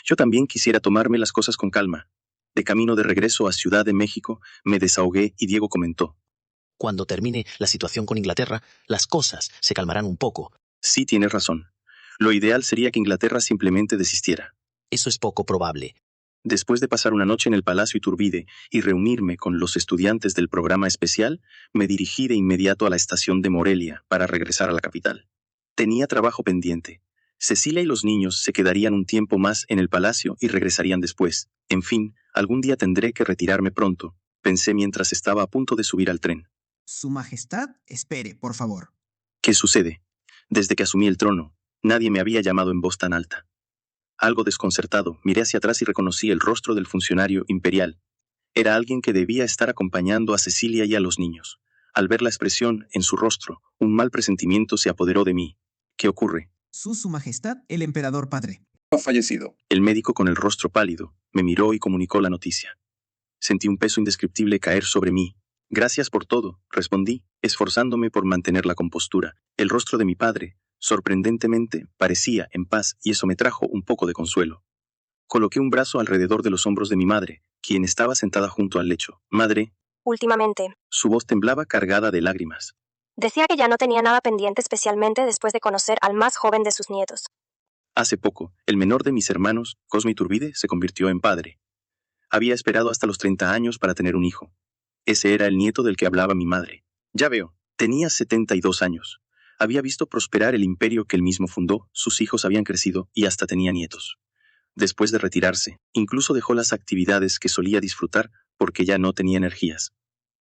Yo también quisiera tomarme las cosas con calma. De camino de regreso a Ciudad de México, me desahogué y Diego comentó. Cuando termine la situación con Inglaterra, las cosas se calmarán un poco. Sí, tienes razón. Lo ideal sería que Inglaterra simplemente desistiera. Eso es poco probable. Después de pasar una noche en el Palacio Iturbide y reunirme con los estudiantes del programa especial, me dirigí de inmediato a la estación de Morelia para regresar a la capital. Tenía trabajo pendiente. Cecilia y los niños se quedarían un tiempo más en el palacio y regresarían después. En fin, algún día tendré que retirarme pronto, pensé mientras estaba a punto de subir al tren. Su Majestad, espere, por favor. ¿Qué sucede? Desde que asumí el trono, nadie me había llamado en voz tan alta. Algo desconcertado, miré hacia atrás y reconocí el rostro del funcionario imperial. Era alguien que debía estar acompañando a Cecilia y a los niños. Al ver la expresión en su rostro, un mal presentimiento se apoderó de mí. ¿Qué ocurre? Su Majestad, el emperador padre. Ha fallecido. El médico con el rostro pálido me miró y comunicó la noticia. Sentí un peso indescriptible caer sobre mí. Gracias por todo, respondí, esforzándome por mantener la compostura. El rostro de mi padre, sorprendentemente, parecía en paz y eso me trajo un poco de consuelo. Coloqué un brazo alrededor de los hombros de mi madre, quien estaba sentada junto al lecho. Madre. Últimamente. Su voz temblaba cargada de lágrimas. Decía que ya no tenía nada pendiente, especialmente después de conocer al más joven de sus nietos. Hace poco, el menor de mis hermanos, Cosme Iturbide, se convirtió en padre. Había esperado hasta los 30 años para tener un hijo. Ese era el nieto del que hablaba mi madre. Ya veo, tenía 72 años. Había visto prosperar el imperio que él mismo fundó, sus hijos habían crecido y hasta tenía nietos. Después de retirarse, incluso dejó las actividades que solía disfrutar porque ya no tenía energías.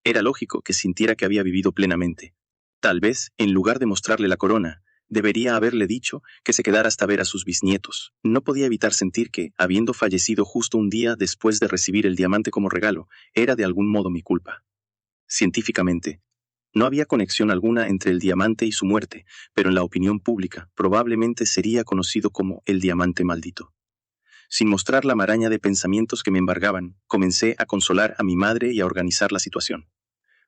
Era lógico que sintiera que había vivido plenamente. Tal vez, en lugar de mostrarle la corona, debería haberle dicho que se quedara hasta ver a sus bisnietos. No podía evitar sentir que, habiendo fallecido justo un día después de recibir el diamante como regalo, era de algún modo mi culpa. Científicamente, no había conexión alguna entre el diamante y su muerte, pero en la opinión pública probablemente sería conocido como el diamante maldito. Sin mostrar la maraña de pensamientos que me embargaban, comencé a consolar a mi madre y a organizar la situación.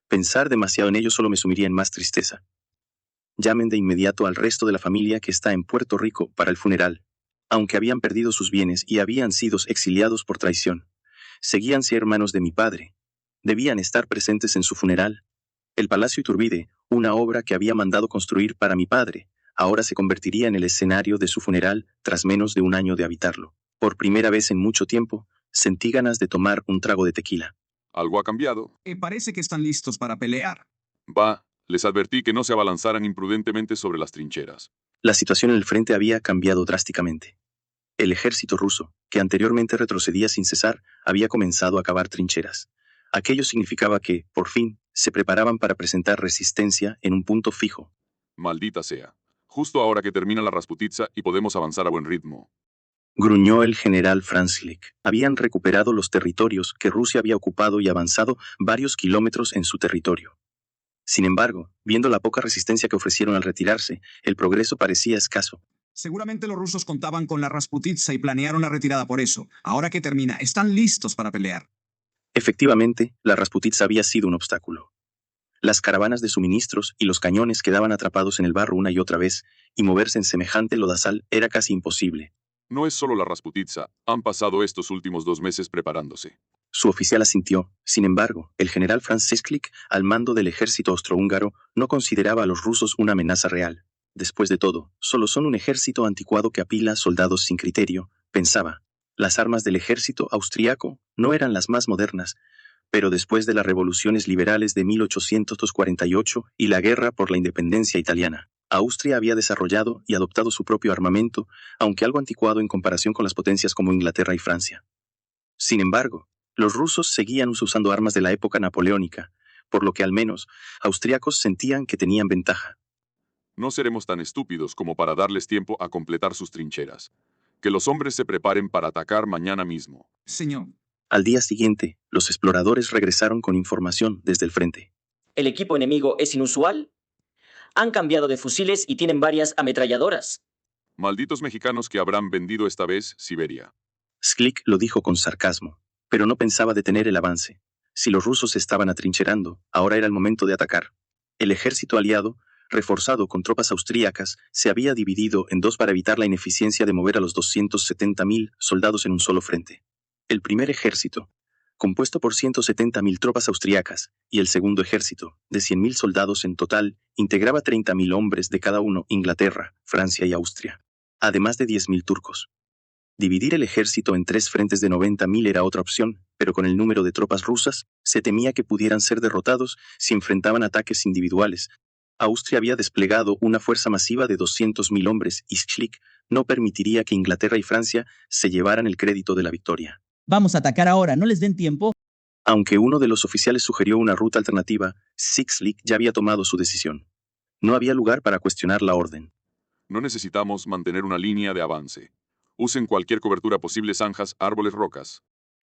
Pensar demasiado en ello solo me sumiría en más tristeza. Llamen de inmediato al resto de la familia que está en Puerto Rico para el funeral. Aunque habían perdido sus bienes y habían sido exiliados por traición, seguían siendo hermanos de mi padre. Debían estar presentes en su funeral. El Palacio Iturbide, una obra que había mandado construir para mi padre, ahora se convertiría en el escenario de su funeral tras menos de un año de habitarlo. Por primera vez en mucho tiempo, sentí ganas de tomar un trago de tequila. Algo ha cambiado. Parece que están listos para pelear. Les advertí que no se abalanzaran imprudentemente sobre las trincheras. La situación en el frente había cambiado drásticamente. El ejército ruso, que anteriormente retrocedía sin cesar, había comenzado a cavar trincheras. Aquello significaba que, por fin, se preparaban para presentar resistencia en un punto fijo. Maldita sea. Justo ahora que termina la Rasputitsa y podemos avanzar a buen ritmo. Gruñó el general Franzlik. Habían recuperado los territorios que Rusia había ocupado y avanzado varios kilómetros en su territorio. Sin embargo, viendo la poca resistencia que ofrecieron al retirarse, el progreso parecía escaso. Seguramente los rusos contaban con la Rasputitsa y planearon la retirada por eso. Ahora que termina, están listos para pelear. Efectivamente, la Rasputitsa había sido un obstáculo. Las caravanas de suministros y los cañones quedaban atrapados en el barro una y otra vez, y moverse en semejante lodazal era casi imposible. No es solo la Rasputitsa, han pasado estos últimos 2 meses preparándose. Su oficial asintió. Sin embargo, el general Franzlik, al mando del ejército austrohúngaro, no consideraba a los rusos una amenaza real. Después de todo, solo son un ejército anticuado que apila soldados sin criterio, pensaba. Las armas del ejército austriaco no eran las más modernas, pero después de las revoluciones liberales de 1848 y la guerra por la independencia italiana, Austria había desarrollado y adoptado su propio armamento, aunque algo anticuado en comparación con las potencias como Inglaterra y Francia. Sin embargo, los rusos seguían usando armas de la época napoleónica, por lo que al menos austriacos sentían que tenían ventaja. No seremos tan estúpidos como para darles tiempo a completar sus trincheras. Que los hombres se preparen para atacar mañana mismo. Señor. Al día siguiente, los exploradores regresaron con información desde el frente. ¿El equipo enemigo es inusual? Han cambiado de fusiles y tienen varias ametralladoras. Malditos mexicanos que habrán vendido esta vez Siberia. Schlick lo dijo con sarcasmo, pero no pensaba detener el avance. Si los rusos se estaban atrincherando, ahora era el momento de atacar. El ejército aliado reforzado con tropas austríacas, se había dividido en dos para evitar la ineficiencia de mover a los 270.000 soldados en un solo frente. El primer ejército, compuesto por 170.000 tropas austríacas, y el segundo ejército, de 100.000 soldados en total, integraba 30.000 hombres de cada uno, Inglaterra, Francia y Austria, además de 10.000 turcos. Dividir el ejército en tres frentes de 90.000 era otra opción, pero con el número de tropas rusas, se temía que pudieran ser derrotados si enfrentaban ataques individuales. Austria había desplegado una fuerza masiva de 200.000 hombres y Schlick no permitiría que Inglaterra y Francia se llevaran el crédito de la victoria. Vamos a atacar ahora, no les den tiempo. Aunque uno de los oficiales sugirió una ruta alternativa, Schlick ya había tomado su decisión. No había lugar para cuestionar la orden. No necesitamos mantener una línea de avance. Usen cualquier cobertura posible, zanjas, árboles, rocas.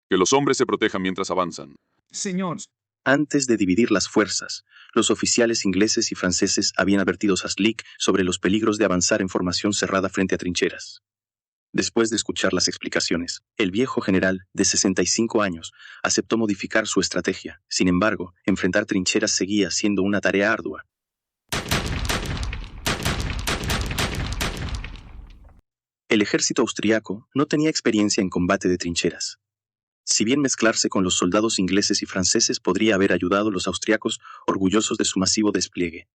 Que los hombres se protejan mientras avanzan. Señor, Antes de dividir las fuerzas, los oficiales ingleses y franceses habían advertido a Schlick sobre los peligros de avanzar en formación cerrada frente a trincheras. Después de escuchar las explicaciones, el viejo general, de 65 años, aceptó modificar su estrategia. Sin embargo, enfrentar trincheras seguía siendo una tarea ardua. El ejército austriaco no tenía experiencia en combate de trincheras. Si bien mezclarse con los soldados ingleses y franceses podría haber ayudado, los austriacos, orgullosos de su masivo despliegue,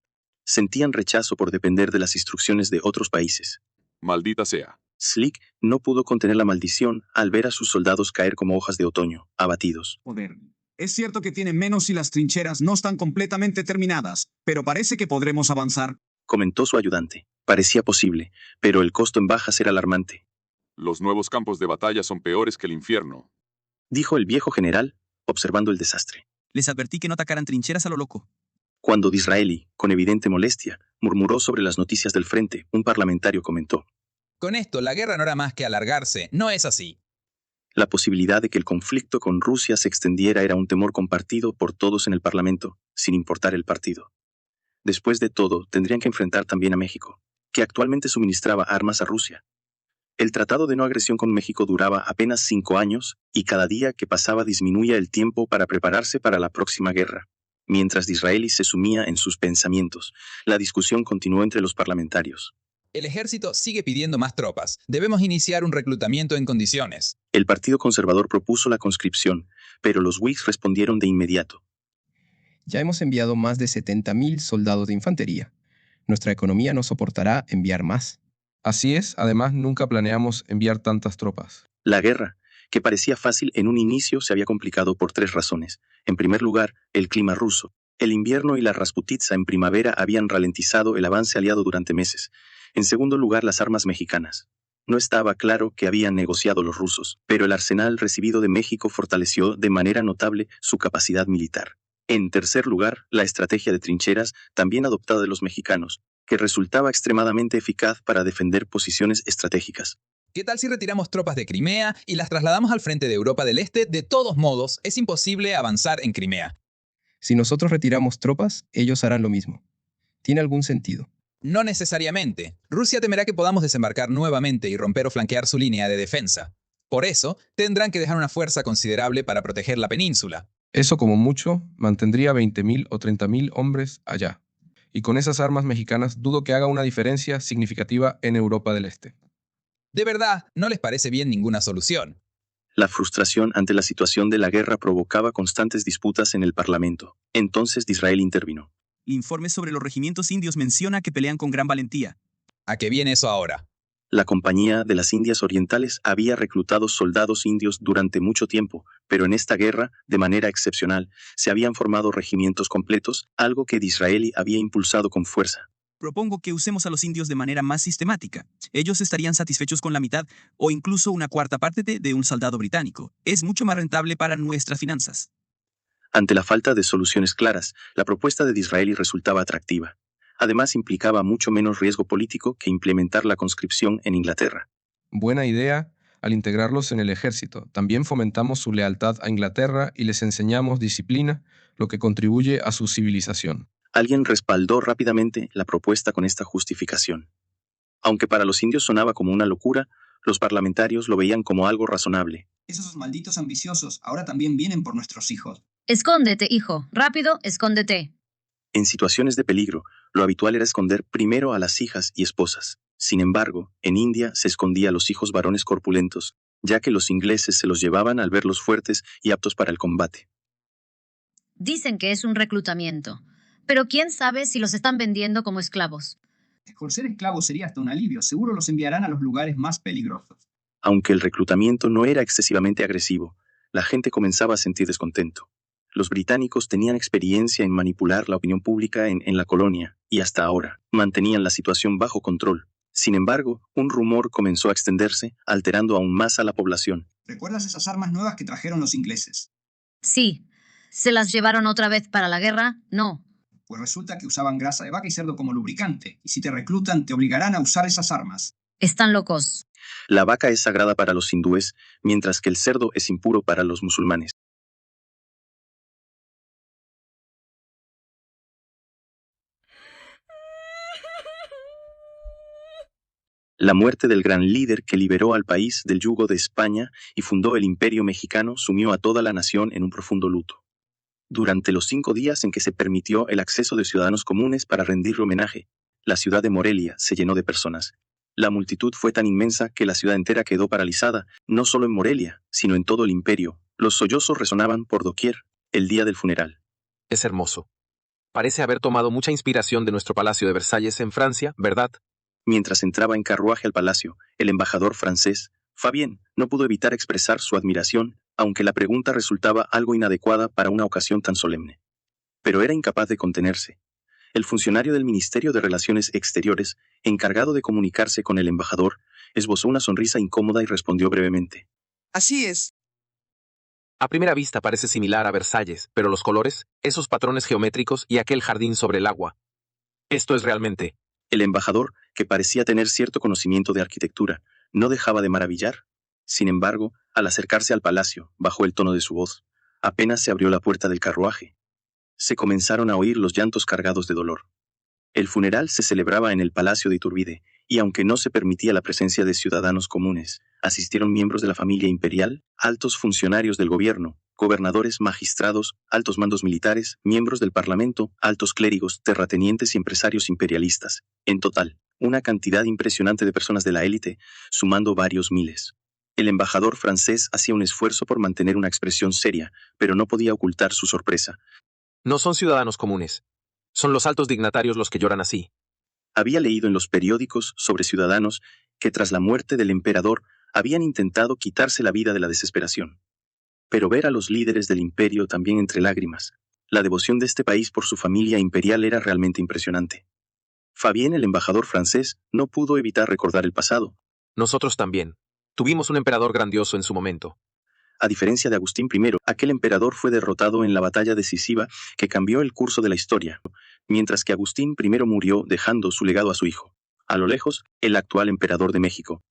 sentían rechazo por depender de las instrucciones de otros países. Maldita sea. Schlick no pudo contener la maldición al ver a sus soldados caer como hojas de otoño, abatidos. poder. Es cierto que tienen menos y las trincheras no están completamente terminadas, pero parece que podremos avanzar. Comentó su ayudante. Parecía posible, pero el costo en bajas era alarmante. Los nuevos campos de batalla son peores que el infierno. Dijo el viejo general, observando el desastre. Les advertí que no atacaran trincheras a lo loco. Cuando Disraeli, con evidente molestia, murmuró sobre las noticias del frente, un parlamentario comentó. Con esto, la guerra no era más que alargarse. No es así. La posibilidad de que el conflicto con Rusia se extendiera era un temor compartido por todos en el Parlamento, sin importar el partido. Después de todo, tendrían que enfrentar también a México, que actualmente suministraba armas a Rusia. El tratado de no agresión con México duraba apenas 5 años, y cada día que pasaba disminuía el tiempo para prepararse para la próxima guerra. Mientras Disraeli se sumía en sus pensamientos, la discusión continuó entre los parlamentarios. El ejército sigue pidiendo más tropas. Debemos iniciar un reclutamiento en condiciones. El Partido Conservador propuso la conscripción, pero los Whigs respondieron de inmediato. Ya hemos enviado más de 70.000 soldados de infantería. Nuestra economía no soportará enviar más. Así es, además nunca planeamos enviar tantas tropas. La guerra, que parecía fácil en un inicio, se había complicado por 3 razones. En primer lugar, el clima ruso. El invierno y la Rasputitsa en primavera habían ralentizado el avance aliado durante meses. En segundo lugar, las armas mexicanas. No estaba claro que habían negociado los rusos, pero el arsenal recibido de México fortaleció de manera notable su capacidad militar. En tercer lugar, la estrategia de trincheras, también adoptada de los mexicanos, que resultaba extremadamente eficaz para defender posiciones estratégicas. ¿Qué tal si retiramos tropas de Crimea y las trasladamos al frente de Europa del Este? De todos modos, es imposible avanzar en Crimea. Si nosotros retiramos tropas, ellos harán lo mismo. ¿Tiene algún sentido? No necesariamente. Rusia temerá que podamos desembarcar nuevamente y romper o flanquear su línea de defensa. Por eso, tendrán que dejar una fuerza considerable para proteger la península. Eso como mucho mantendría 20.000 o 30.000 hombres allá. Y con esas armas mexicanas dudo que haga una diferencia significativa en Europa del Este. De verdad, no les parece bien ninguna solución. La frustración ante la situación de la guerra provocaba constantes disputas en el Parlamento. Entonces Disraeli intervino. El informe sobre los regimientos indios menciona que pelean con gran valentía. ¿A qué viene eso ahora? La Compañía de las Indias Orientales había reclutado soldados indios durante mucho tiempo, pero en esta guerra, de manera excepcional, se habían formado regimientos completos, algo que Disraeli había impulsado con fuerza. Propongo que usemos a los indios de manera más sistemática. Ellos estarían satisfechos con la mitad o incluso una cuarta parte de un soldado británico. Es mucho más rentable para nuestras finanzas. Ante la falta de soluciones claras, la propuesta de Disraeli resultaba atractiva. Además, implicaba mucho menos riesgo político que implementar la conscripción en Inglaterra. Buena idea al integrarlos en el ejército. También fomentamos su lealtad a Inglaterra y les enseñamos disciplina, lo que contribuye a su civilización. Alguien respaldó rápidamente la propuesta con esta justificación. Aunque para los indios sonaba como una locura, los parlamentarios lo veían como algo razonable. Esos malditos ambiciosos ahora también vienen por nuestros hijos. Escóndete, hijo. Rápido, escóndete. En situaciones de peligro, lo habitual era esconder primero a las hijas y esposas. Sin embargo, en India se escondía a los hijos varones corpulentos, ya que los ingleses se los llevaban al verlos fuertes y aptos para el combate. Dicen que es un reclutamiento, pero quién sabe si los están vendiendo como esclavos. Por ser esclavos sería hasta un alivio. Seguro los enviarán a los lugares más peligrosos. Aunque el reclutamiento no era excesivamente agresivo, la gente comenzaba a sentir descontento. Los británicos tenían experiencia en manipular la opinión pública en la colonia, y hasta ahora mantenían la situación bajo control. Sin embargo, un rumor comenzó a extenderse, alterando aún más a la población. ¿Recuerdas esas armas nuevas que trajeron los ingleses? Sí. ¿Se las llevaron otra vez para la guerra? No. Pues resulta que usaban grasa de vaca y cerdo como lubricante, y si te reclutan te obligarán a usar esas armas. Están locos. La vaca es sagrada para los hindúes, mientras que el cerdo es impuro para los musulmanes. La muerte del gran líder que liberó al país del yugo de España y fundó el Imperio Mexicano sumió a toda la nación en un profundo luto. Durante los 5 días en que se permitió el acceso de ciudadanos comunes para rendirle homenaje, la ciudad de Morelia se llenó de personas. La multitud fue tan inmensa que la ciudad entera quedó paralizada, no solo en Morelia, sino en todo el imperio. Los sollozos resonaban por doquier el día del funeral. Es hermoso. Parece haber tomado mucha inspiración de nuestro Palacio de Versalles en Francia, ¿verdad? Mientras entraba en carruaje al palacio, el embajador francés, Fabien, no pudo evitar expresar su admiración, aunque la pregunta resultaba algo inadecuada para una ocasión tan solemne. Pero era incapaz de contenerse. El funcionario del Ministerio de Relaciones Exteriores, encargado de comunicarse con el embajador, esbozó una sonrisa incómoda y respondió brevemente. Así es. A primera vista parece similar a Versalles, pero los colores, esos patrones geométricos y aquel jardín sobre el agua. Esto es realmente... El embajador, que parecía tener cierto conocimiento de arquitectura, no dejaba de maravillar. Sin embargo, al acercarse al palacio, bajó el tono de su voz. Apenas se abrió la puerta del carruaje. Se comenzaron a oír los llantos cargados de dolor. El funeral se celebraba en el Palacio de Iturbide, y aunque no se permitía la presencia de ciudadanos comunes, asistieron miembros de la familia imperial, altos funcionarios del gobierno, gobernadores, magistrados, altos mandos militares, miembros del parlamento, altos clérigos, terratenientes y empresarios imperialistas. En total, una cantidad impresionante de personas de la élite, sumando varios miles. El embajador francés hacía un esfuerzo por mantener una expresión seria, pero no podía ocultar su sorpresa. No son ciudadanos comunes. Son los altos dignatarios los que lloran así. Había leído en los periódicos sobre ciudadanos que tras la muerte del emperador habían intentado quitarse la vida de la desesperación. Pero ver a los líderes del imperio también entre lágrimas, la devoción de este país por su familia imperial era realmente impresionante. Fabien, el embajador francés, no pudo evitar recordar el pasado. Nosotros también. Tuvimos un emperador grandioso en su momento. A diferencia de Agustín I, aquel emperador fue derrotado en la batalla decisiva que cambió el curso de la historia, mientras que Agustín I murió dejando su legado a su hijo. A lo lejos, el actual emperador de México,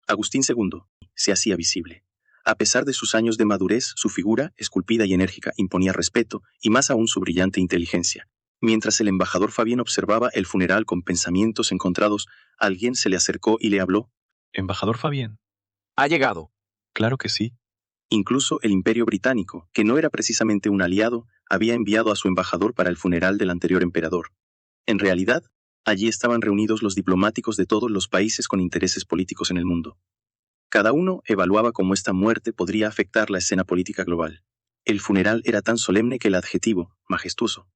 Agustín II, se hacía visible. A pesar de sus años de madurez, su figura, esculpida y enérgica, imponía respeto, y más aún su brillante inteligencia. Mientras el embajador Fabien observaba el funeral con pensamientos encontrados, alguien se le acercó y le habló. ¿Embajador Fabien? Ha llegado. Claro que sí. Incluso el Imperio Británico, que no era precisamente un aliado, había enviado a su embajador para el funeral del anterior emperador. En realidad, allí estaban reunidos los diplomáticos de todos los países con intereses políticos en el mundo. Cada uno evaluaba cómo esta muerte podría afectar la escena política global. El funeral era tan solemne que el adjetivo, majestuoso,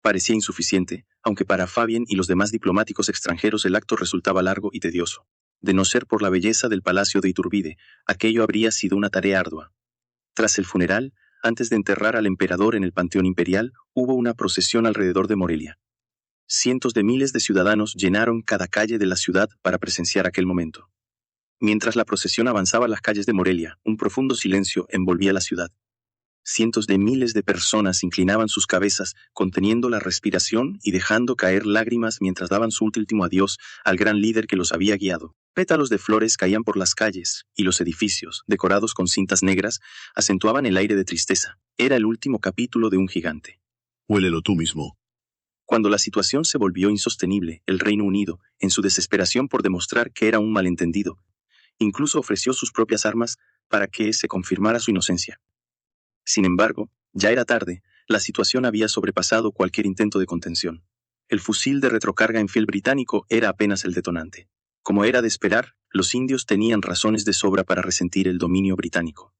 parecía insuficiente, aunque para Fabien y los demás diplomáticos extranjeros el acto resultaba largo y tedioso. De no ser por la belleza del Palacio de Iturbide, aquello habría sido una tarea ardua. Tras el funeral, antes de enterrar al emperador en el Panteón Imperial, hubo una procesión alrededor de Morelia. Cientos de miles de ciudadanos llenaron cada calle de la ciudad para presenciar aquel momento. Mientras la procesión avanzaba las calles de Morelia, un profundo silencio envolvía la ciudad. Cientos de miles de personas inclinaban sus cabezas, conteniendo la respiración y dejando caer lágrimas mientras daban su último adiós al gran líder que los había guiado. Pétalos de flores caían por las calles, y los edificios, decorados con cintas negras, acentuaban el aire de tristeza. Era el último capítulo de un gigante. Huélelo tú mismo. Cuando la situación se volvió insostenible, el Reino Unido, en su desesperación por demostrar que era un malentendido, incluso ofreció sus propias armas para que se confirmara su inocencia. Sin embargo, ya era tarde, La situación había sobrepasado cualquier intento de contención. El fusil de retrocarga en fiel británico era apenas el detonante. Como era de esperar, los indios tenían razones de sobra para resentir el dominio británico.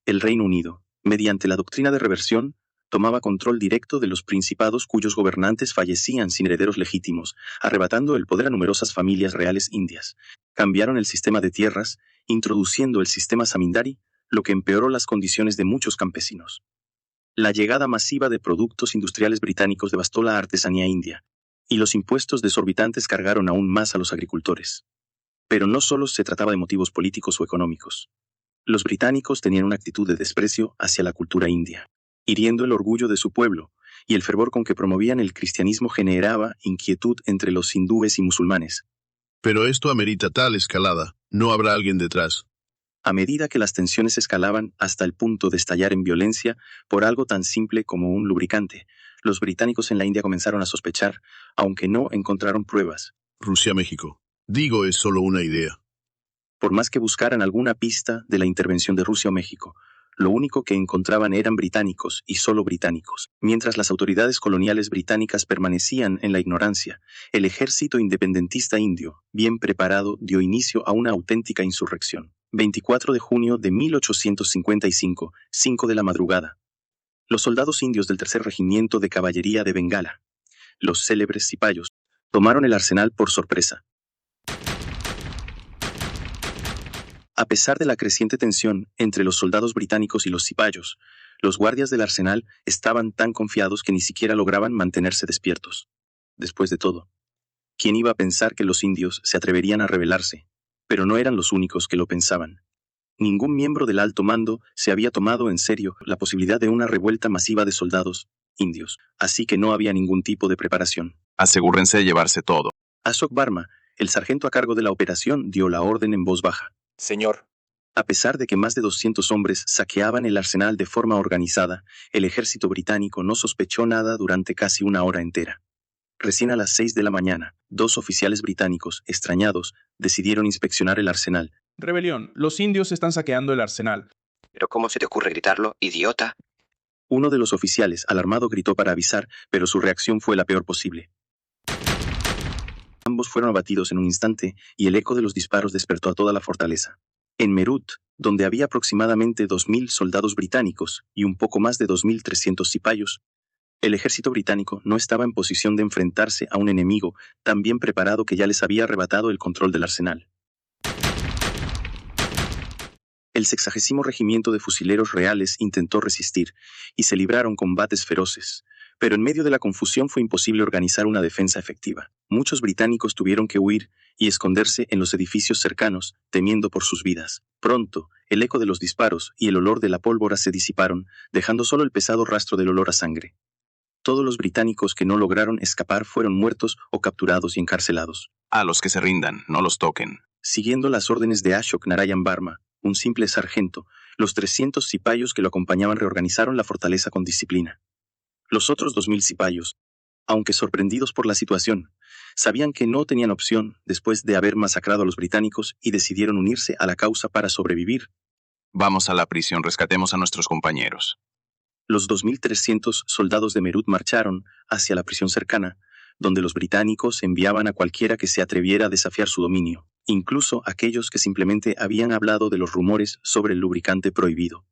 El Reino Unido, mediante la doctrina de reversión, tomaba control directo de los principados cuyos gobernantes fallecían sin herederos legítimos, arrebatando el poder a numerosas familias reales indias. Cambiaron el sistema de tierras, introduciendo el sistema zamindari, lo que empeoró las condiciones de muchos campesinos. La llegada masiva de productos industriales británicos devastó la artesanía india, y los impuestos desorbitantes cargaron aún más a los agricultores. Pero no solo se trataba de motivos políticos o económicos. Los británicos tenían una actitud de desprecio hacia la cultura india, hiriendo el orgullo de su pueblo, y el fervor con que promovían el cristianismo generaba inquietud entre los hindúes y musulmanes. Pero esto amerita tal escalada. ¿No habrá alguien detrás? A medida que las tensiones escalaban hasta el punto de estallar en violencia por algo tan simple como un lubricante, los británicos en la India comenzaron a sospechar, aunque no encontraron pruebas. Rusia-México. Digo, es solo una idea. Por más que buscaran alguna pista de la intervención de Rusia o México, lo único que encontraban eran británicos y solo británicos. Mientras las autoridades coloniales británicas permanecían en la ignorancia, el ejército independentista indio, bien preparado, dio inicio a una auténtica insurrección. 24 de junio de 1855, 5 de la madrugada. Los soldados indios del Tercer Regimiento de Caballería de Bengala, los célebres cipayos, tomaron el arsenal por sorpresa. A pesar de la creciente tensión entre los soldados británicos y los cipayos, los guardias del arsenal estaban tan confiados que ni siquiera lograban mantenerse despiertos. Después de todo, ¿quién iba a pensar que los indios se atreverían a rebelarse? Pero no eran los únicos que lo pensaban. Ningún miembro del alto mando se había tomado en serio la posibilidad de una revuelta masiva de soldados indios, así que no había ningún tipo de preparación. Asegúrense de llevarse todo. Ashok Varma, el sargento a cargo de la operación, dio la orden en voz baja. Señor. A pesar de que más de 200 hombres saqueaban el arsenal de forma organizada, el ejército británico no sospechó nada durante casi una hora entera. Recién a las 6 de la mañana, 2 oficiales británicos, extrañados, decidieron inspeccionar el arsenal. Rebelión. Los indios están saqueando el arsenal. ¿Pero cómo se te ocurre gritarlo, idiota? Uno de los oficiales, alarmado, gritó para avisar, pero su reacción fue la peor posible. Ambos fueron abatidos en un instante, y el eco de los disparos despertó a toda la fortaleza. En Meerut, donde había aproximadamente 2.000 soldados británicos y un poco más de 2.300 cipayos, el ejército británico no estaba en posición de enfrentarse a un enemigo tan bien preparado que ya les había arrebatado el control del arsenal. El 60º Regimiento de Fusileros Reales intentó resistir, y se libraron combates feroces, pero en medio de la confusión fue imposible organizar una defensa efectiva. Muchos británicos tuvieron que huir y esconderse en los edificios cercanos, temiendo por sus vidas. Pronto, el eco de los disparos y el olor de la pólvora se disiparon, dejando solo el pesado rastro del olor a sangre. Todos los británicos que no lograron escapar fueron muertos o capturados y encarcelados. A los que se rindan, no los toquen. Siguiendo las órdenes de Ashok Narayan Varma, un simple sargento, los 300 cipayos que lo acompañaban reorganizaron la fortaleza con disciplina. Los otros 2.000 cipayos, aunque sorprendidos por la situación, sabían que no tenían opción después de haber masacrado a los británicos y decidieron unirse a la causa para sobrevivir. Vamos a la prisión, rescatemos a nuestros compañeros. Los 2.300 soldados de Meerut marcharon hacia la prisión cercana, donde los británicos enviaban a cualquiera que se atreviera a desafiar su dominio, incluso aquellos que simplemente habían hablado de los rumores sobre el lubricante prohibido.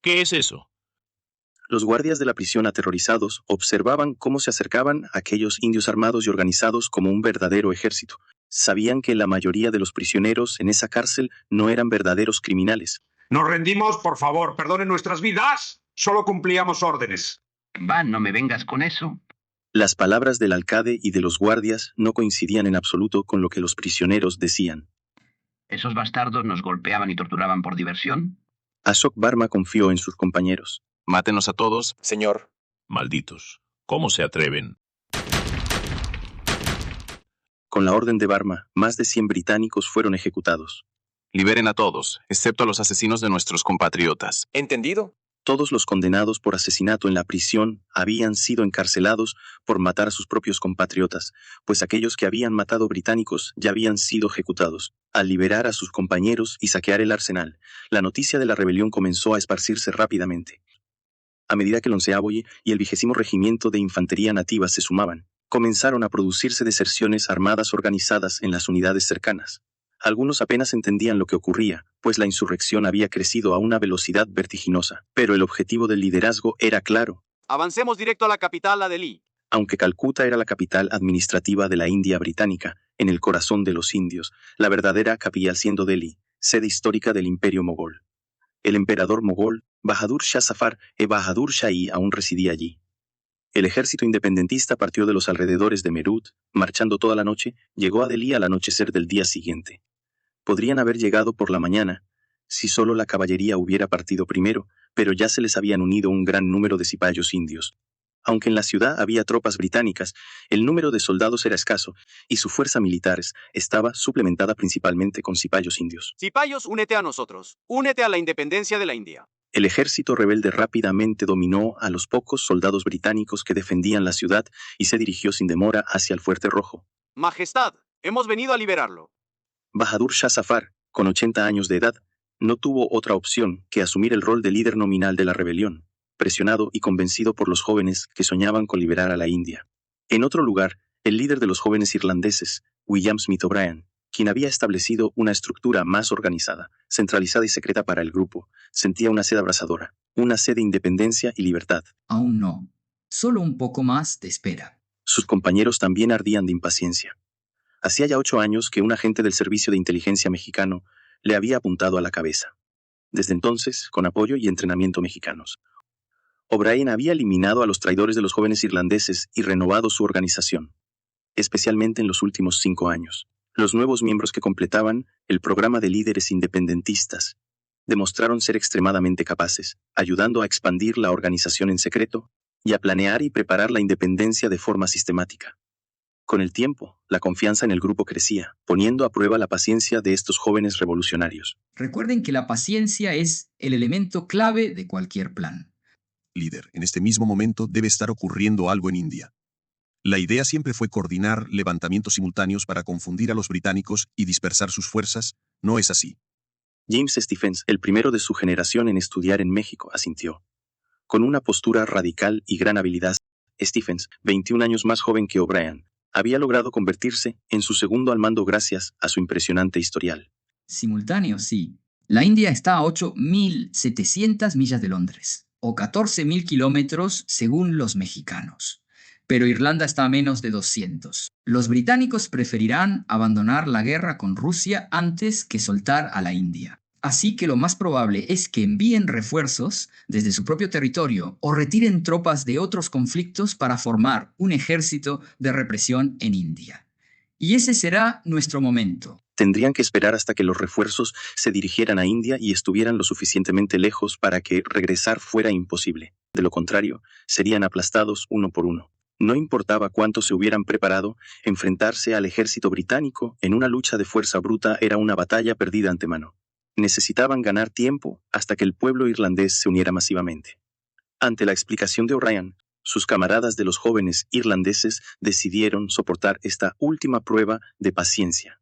¿Qué es eso? Los guardias de la prisión, aterrorizados, observaban cómo se acercaban aquellos indios armados y organizados como un verdadero ejército. Sabían que la mayoría de los prisioneros en esa cárcel no eran verdaderos criminales. ¡Nos rendimos, por favor! ¡Perdonen nuestras vidas! Solo cumplíamos órdenes. Va, no me vengas con eso. Las palabras del alcalde y de los guardias no coincidían en absoluto con lo que los prisioneros decían. ¿Esos bastardos nos golpeaban y torturaban por diversión? Ashok Varma confió en sus compañeros. Mátenos a todos. Señor. Malditos. ¿Cómo se atreven? Con la orden de Varma, más de 100 británicos fueron ejecutados. Liberen a todos, excepto a los asesinos de nuestros compatriotas. ¿Entendido? Todos los condenados por asesinato en la prisión habían sido encarcelados por matar a sus propios compatriotas, pues aquellos que habían matado británicos ya habían sido ejecutados. Al liberar a sus compañeros y saquear el arsenal, la noticia de la rebelión comenzó a esparcirse rápidamente. A medida que el 11º y el 20º Regimiento de Infantería Nativa se sumaban, comenzaron a producirse deserciones armadas organizadas en las unidades cercanas. Algunos apenas entendían lo que ocurría, pues la insurrección había crecido a una velocidad vertiginosa, pero el objetivo del liderazgo era claro. Avancemos directo a la capital, a Delhi. Aunque Calcuta era la capital administrativa de la India británica, en el corazón de los indios, la verdadera capital siendo Delhi, sede histórica del Imperio Mogol. El emperador mogol, Bahadur Shah Zafar Bahadur Shahi aún residía allí. El ejército independentista partió de los alrededores de Meerut, marchando toda la noche, llegó a Delhi al anochecer del día siguiente. Podrían haber llegado por la mañana, si solo la caballería hubiera partido primero, pero ya se les habían unido un gran número de cipayos indios. Aunque en la ciudad había tropas británicas, el número de soldados era escaso y su fuerza militar estaba suplementada principalmente con cipayos indios. Cipayos, únete a nosotros. Únete a la independencia de la India. El ejército rebelde rápidamente dominó a los pocos soldados británicos que defendían la ciudad y se dirigió sin demora hacia el Fuerte Rojo. Majestad, hemos venido a liberarlo. Bahadur Shah Zafar, con 80 años de edad, no tuvo otra opción que asumir el rol de líder nominal de la rebelión, presionado y convencido por los jóvenes que soñaban con liberar a la India. En otro lugar, el líder de los jóvenes irlandeses, William Smith O'Brien, quien había establecido una estructura más organizada, centralizada y secreta para el grupo, sentía una sed abrasadora, una sed de independencia y libertad. Aún no. Solo un poco más de espera. Sus compañeros también ardían de impaciencia. Hacía ya 8 años que un agente del Servicio de Inteligencia mexicano le había apuntado a la cabeza. Desde entonces, con apoyo y entrenamiento mexicanos, O'Brien había eliminado a los traidores de los jóvenes irlandeses y renovado su organización, especialmente en los últimos 5 años. Los nuevos miembros que completaban el programa de líderes independentistas demostraron ser extremadamente capaces, ayudando a expandir la organización en secreto y a planear y preparar la independencia de forma sistemática. Con el tiempo, la confianza en el grupo crecía, poniendo a prueba la paciencia de estos jóvenes revolucionarios. Recuerden que la paciencia es el elemento clave de cualquier plan. Líder, en este mismo momento debe estar ocurriendo algo en India. La idea siempre fue coordinar levantamientos simultáneos para confundir a los británicos y dispersar sus fuerzas. No es así. James Stephens, el primero de su generación en estudiar en México, asintió. Con una postura radical y gran habilidad, Stephens, 21 años más joven que O'Brien, había logrado convertirse en su segundo al mando gracias a su impresionante historial. Simultáneo, sí. La India está a 8.700 millas de Londres, o 14.000 kilómetros según los mexicanos. Pero Irlanda está a menos de 200. Los británicos preferirán abandonar la guerra con Rusia antes que soltar a la India. Así que lo más probable es que envíen refuerzos desde su propio territorio o retiren tropas de otros conflictos para formar un ejército de represión en India. Y ese será nuestro momento. Tendrían que esperar hasta que los refuerzos se dirigieran a India y estuvieran lo suficientemente lejos para que regresar fuera imposible. De lo contrario, serían aplastados uno por uno. No importaba cuánto se hubieran preparado, enfrentarse al ejército británico en una lucha de fuerza bruta era una batalla perdida antemano. Necesitaban ganar tiempo hasta que el pueblo irlandés se uniera masivamente. Ante la explicación de O'Brien, sus camaradas de los jóvenes irlandeses decidieron soportar esta última prueba de paciencia.